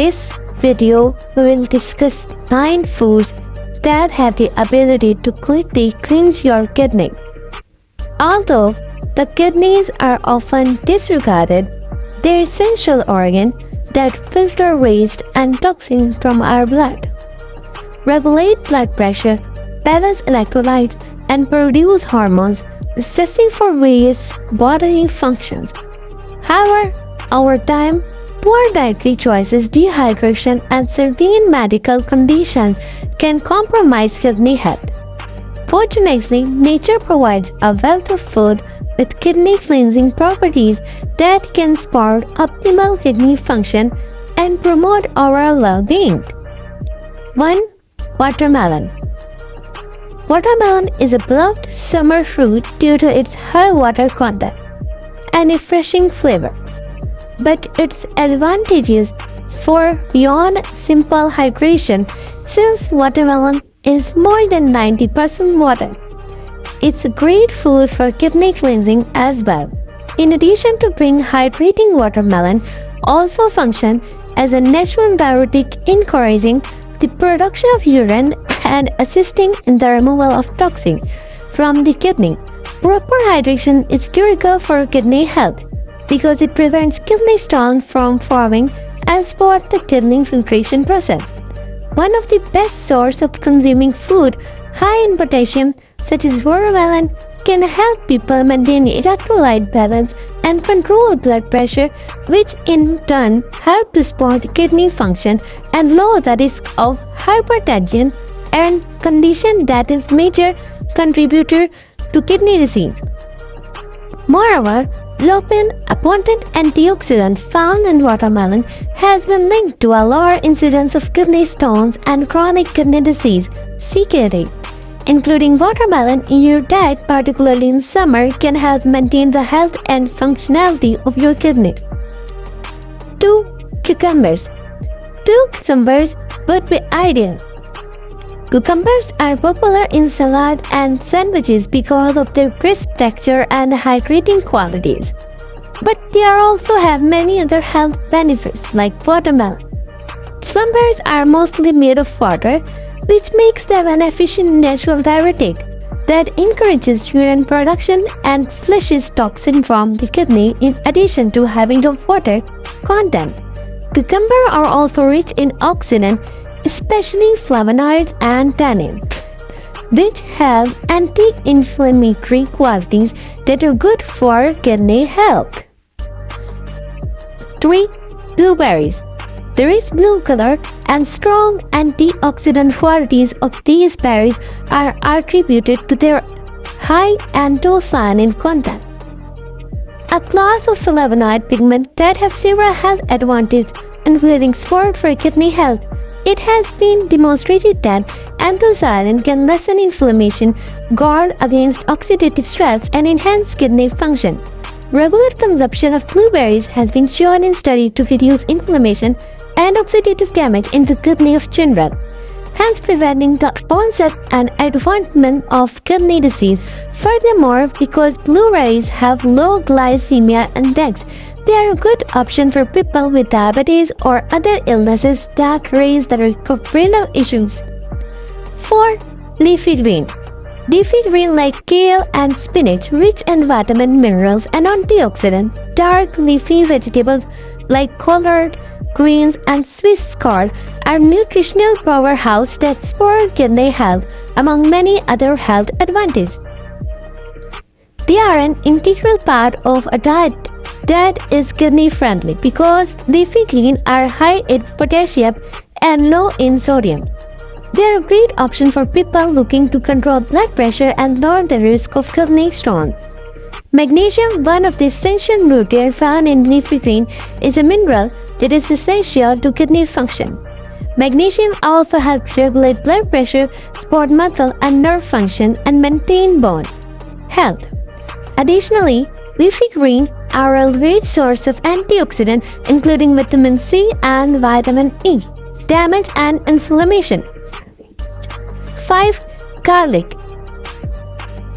this video, we will discuss 9 foods that have the ability to quickly cleanse your kidney. Although the kidneys are often disregarded, they're essential organ that filter waste and toxins from our blood, regulate blood pressure, balance electrolytes, and produce hormones necessary for various bodily functions. However, over time, poor dietary choices, dehydration, and certain medical conditions can compromise kidney health. Fortunately, nature provides a wealth of food with kidney cleansing properties that can support optimal kidney function and promote overall well-being. 1. Watermelon. Watermelon is a beloved summer fruit due to its high water content and refreshing flavor, but its advantages for beyond simple hydration, since watermelon is more than 90% water. It's a great food for kidney cleansing as well. In addition to being hydrating, watermelon also function as a natural diuretic, encouraging the production of urine and assisting in the removal of toxins from the kidney. Proper hydration is critical for kidney health because it prevents kidney stones from forming and supports the kidney filtration process. One of the best sources of consuming food high in potassium, such as watermelon, can help people maintain electrolyte balance and control blood pressure, which in turn help to support kidney function and lower the risk of hypertension, and condition that is major contributor to kidney disease. Moreover, lycopene, a potent antioxidant found in watermelon, has been linked to a lower incidence of kidney stones and chronic kidney disease (CKD). Including watermelon in your diet, particularly in summer, can help maintain the health and functionality of your kidney. 2. Cucumbers. 2 cucumbers would be ideal. Cucumbers are popular in salad and sandwiches because of their crisp texture and hydrating qualities. But they also have many other health benefits like watermelon. Cucumbers are mostly made of water, which makes them an efficient natural diuretic that encourages urine production and flushes toxin from the kidney in addition to having the water content. Cucumbers are also rich in oxidants, especially flavonoids and tannins, which have anti-inflammatory qualities that are good for kidney health. 3. Blueberries. The rich blue color and strong antioxidant qualities of these berries are attributed to their high anthocyanin content, a class of flavonoid pigment that have several health advantages, including support for kidney health. It has been demonstrated that anthocyanin can lessen inflammation, guard against oxidative stress, and enhance kidney function. Regular consumption of blueberries has been shown in studies to reduce inflammation and oxidative damage in the kidney of children, hence preventing the onset and advancement of kidney disease. Furthermore, because blueberries have low glycemia index, they are a good option for people with diabetes or other illnesses that raise the risk of renal issues. 4. Leafy green. Leafy green, like kale and spinach, rich in vitamin, minerals, and antioxidants. Dark leafy vegetables like collard greens and Swiss chard are nutritional powerhouse that support kidney health, among many other health advantages. They are an integral part of a diet that is kidney friendly because leafy greens are high in potassium and low in sodium. They are a great option for people looking to control blood pressure and lower the risk of kidney stones. Magnesium, one of the essential nutrients found in leafy green, is a mineral that is essential to kidney function. Magnesium also helps regulate blood pressure, support muscle and nerve function, and maintain bone health. Additionally, leafy greens are a great source of antioxidants, including vitamin C and vitamin E, damage and inflammation. 5. Garlic.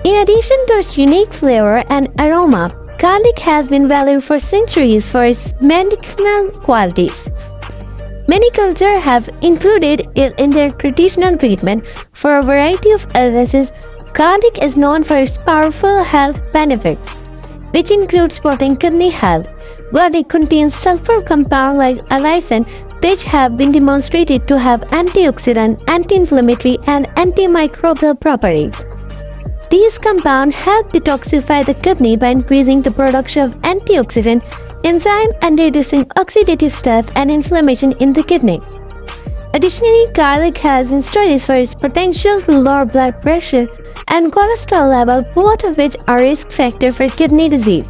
In addition to its unique flavor and aroma, garlic has been valued for centuries for its medicinal qualities. Many cultures have included it in their traditional treatment for a variety of illnesses. Garlic is known for its powerful health benefits, which include supporting kidney health. Garlic contains sulfur compounds like allicin, which have been demonstrated to have antioxidant, anti-inflammatory, and antimicrobial properties. These compounds help detoxify the kidney by increasing the production of antioxidant enzyme and reducing oxidative stress and inflammation in the kidney. Additionally, garlic has been studied for its potential to lower blood pressure and cholesterol level, both of which are risk factors for kidney disease.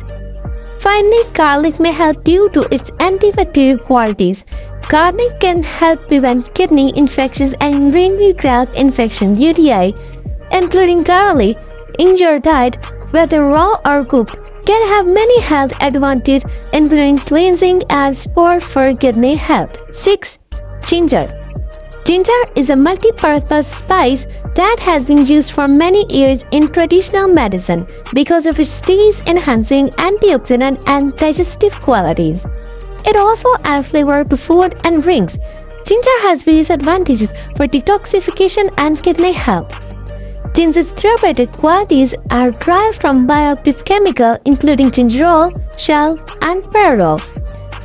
Finally, garlic may help due to its antibacterial qualities. Garlic can help prevent kidney infections and urinary tract infections (UTI), including garlic in your diet, whether raw or cooked, can have many health advantages, including cleansing and support for kidney health. 6. Ginger. Ginger is a multi-purpose spice that has been used for many years in traditional medicine because of its taste-enhancing antioxidant and digestive qualities. It also adds flavor to food and drinks. Ginger has various advantages for detoxification and kidney health. Ginger's therapeutic qualities are derived from bioactive chemicals including gingerol, shell, and pyrrole,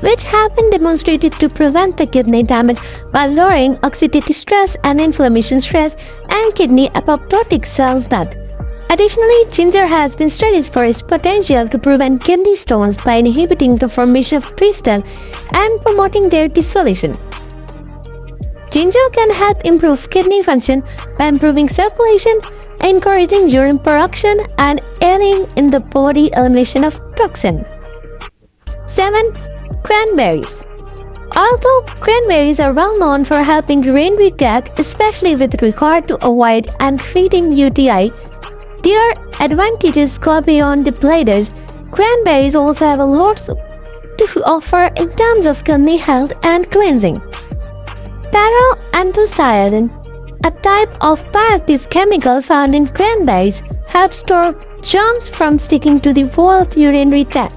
which have been demonstrated to prevent the kidney damage by lowering oxidative stress and inflammation stress and kidney apoptotic cell death. Additionally, ginger has been studied for its potential to prevent kidney stones by inhibiting the formation of crystals and promoting their dissolution. Ginger can help improve kidney function by improving circulation, encouraging urine production, and aiding in the body elimination of toxins. 7. Cranberries. Although cranberries are well known for helping urinary tract, especially with regard to avoid and treating UTI, their advantages go beyond the bladders. Cranberries also have a lot to offer in terms of kidney health and cleansing. Para-anthocyanin, a type of bioactive chemical found in cranberries, helps stop germs from sticking to the wall of urinary tract,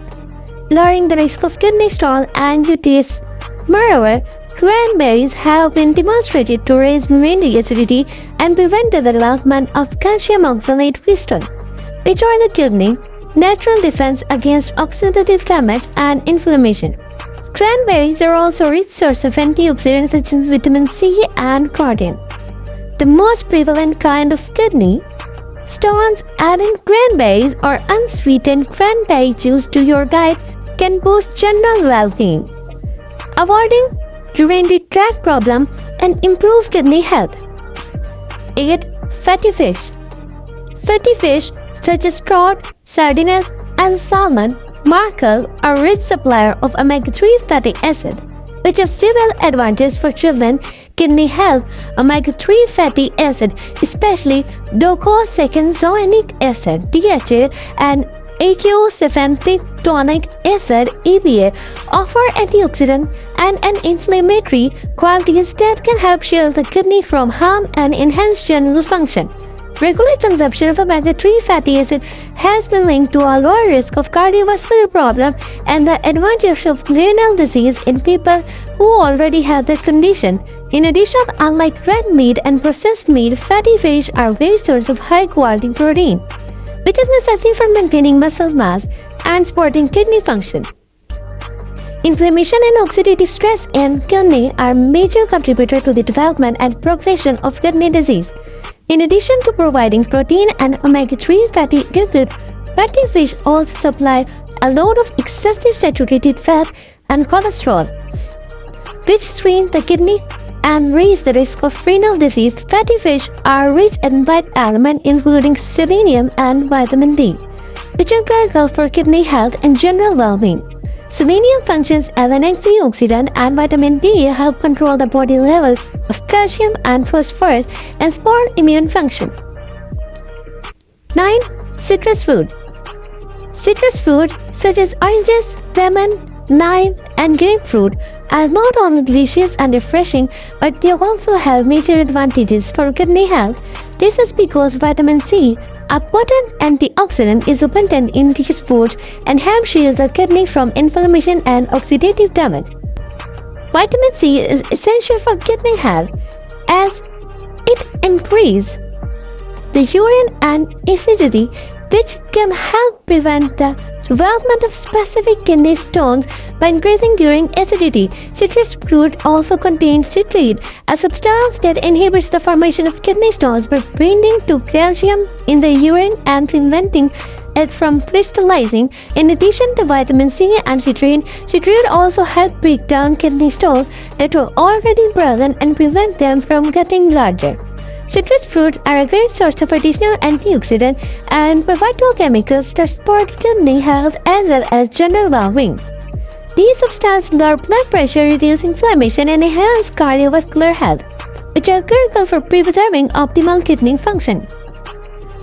lowering the risk of kidney stone and UTIs. Moreover, cranberries have been demonstrated to raise urinary acidity and prevent the development of calcium oxalate crystals, which are the kidney's natural defense against oxidative damage and inflammation. Cranberries are also a rich source of antioxidants such as vitamin C and carotene. The most prevalent kind of kidney stones, adding cranberries or unsweetened cranberry juice to your diet can boost general well-being, avoiding urinary tract problems and improve kidney health. 8. Fatty fish. Fatty fish such as trout, sardines, and salmon, mackerel are rich supplier of omega-3 fatty acid, which have several advantages for children kidney health. Omega-3 fatty acid, especially docosahexaenoic acid (DHA) and eicosapentaenoic acid (EPA), offer antioxidant and anti-inflammatory qualities that can help shield the kidney from harm and enhance general function. Regular consumption of omega-3 fatty acid has been linked to a lower risk of cardiovascular problems and the advantage of renal disease in people who already have the condition. In addition, unlike red meat and processed meat, fatty fish are great sources of high-quality protein, which is necessary for maintaining muscle mass and supporting kidney function. Inflammation and oxidative stress in kidney are major contributors to the development and progression of kidney disease. In addition to providing protein and omega-3 fatty acids, fatty fish also supply a load of excessive saturated fat and cholesterol, which strain the kidney and raise the risk of renal disease. Fatty fish are rich in vital elements including selenium and vitamin D, which are critical for kidney health and general well-being. Selenium functions as an antioxidant and vitamin D help control the body level of calcium and phosphorus and support immune function. 9. Citrus fruit. Citrus fruit such as oranges, lemon, lime, and grapefruit are not only delicious and refreshing, but they also have major advantages for kidney health. This is because vitamin C, a potent antioxidant, is abundant in these foods and helps shield the kidney from inflammation and oxidative damage. Vitamin C is essential for kidney health as it increases the urine and acidity, which can help prevent the development of specific kidney stones by increasing urine acidity. Citrus fruit also contains citrate, a substance that inhibits the formation of kidney stones by binding to calcium in the urine and preventing it from crystallizing. In addition to vitamin C and citrate also help break down kidney stones that were already present and prevent them from getting larger. Citrus fruits are a great source of additional antioxidant and phytochemicals that support kidney health as well as general well-being. These substances lower blood pressure, reduce inflammation, and enhance cardiovascular health, which are critical for preserving optimal kidney function.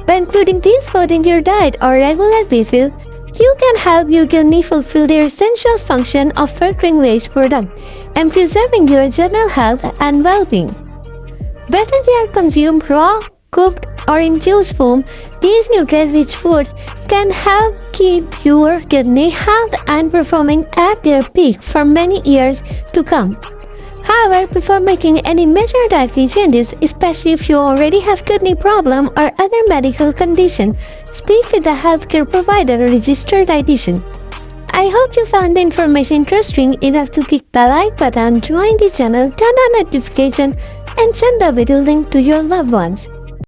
By including these foods in your diet on a regular basis, you can help your kidney fulfill their essential function of filtering waste products and preserving your general health and well-being. Whether they are consumed raw, cooked, or in juice form, these nutrient-rich foods can help keep your kidney health and performing at their peak for many years to come. However, before making any major dietary changes, especially if you already have kidney problem or other medical condition, speak with a healthcare provider or registered dietitian. I hope you found the information interesting enough to click the like button, join the channel, turn on notification, and send the video link to your loved ones.